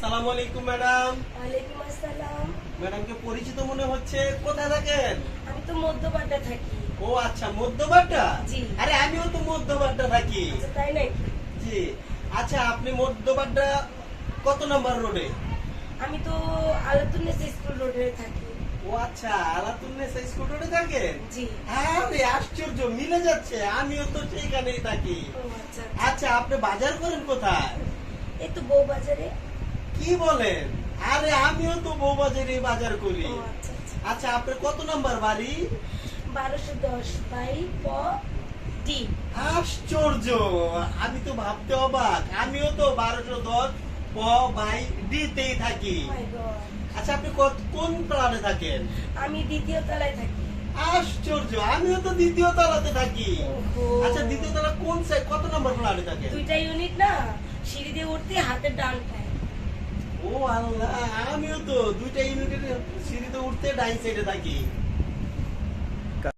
আসসালামু আলাইকুম ম্যাডাম। ওয়ালাইকুম আসসালাম। ম্যাডামকে পরিচিত মনে হচ্ছে, কোথায় থাকেন? আমি তো মধ্যপাড়া থাকি। ও আচ্ছা, মধ্যবাড্ডা। জি। আরে আমিও তো মধ্যবাড্ডা থাকি। আচ্ছা, তাই নাকি? জি। আচ্ছা, আপনি মধ্যবাড্ডা কত নম্বর রোডে? আমি তো আলাতুন্নেসা স্কুল রোডে থাকি। ও আচ্ছা, আলাতুন্নেসা স্কুল রোডে থাকেন। জি। আরে আশ্চর্য, মিলে যাচ্ছে, আমিও তো সেখানেই থাকি। ও আচ্ছা। আচ্ছা, আপনি বাজার করেন কোথায়? এই তো বউবাজারে। কি বলেন? আরে আমিও তো বউবাজারে বাজার করি। ও আচ্ছা আচ্ছা। আচ্ছা, আপনার কত নাম্বার বাড়ি? 1210 বাই প ডি। আশ্চর্য, আমি তো ভাবতে অবাক, আমিও তো 1210 প বাই ডি তেই থাকি। মাই গড। আচ্ছা, আপনি কোন প্ল্যানে থাকেন? আমি দ্বিতীয় তলায় থাকি। আশ্চর্য, আমিও তো দ্বিতীয় তলাতে থাকি। ওহো। আচ্ছা, দ্বিতীয় তলা কোন সাইড, কত নম্বর প্ল্যানে থাকেন? দুইটা ইউনিট না, সিঁড়ি দিয়ে উঠতে হাতের ডানটায়। ও আল্লাহ, আমিও তো দুইটা ইউনিটের সিঁড়িতে উঠতে ডাইন সাইডে থাকি।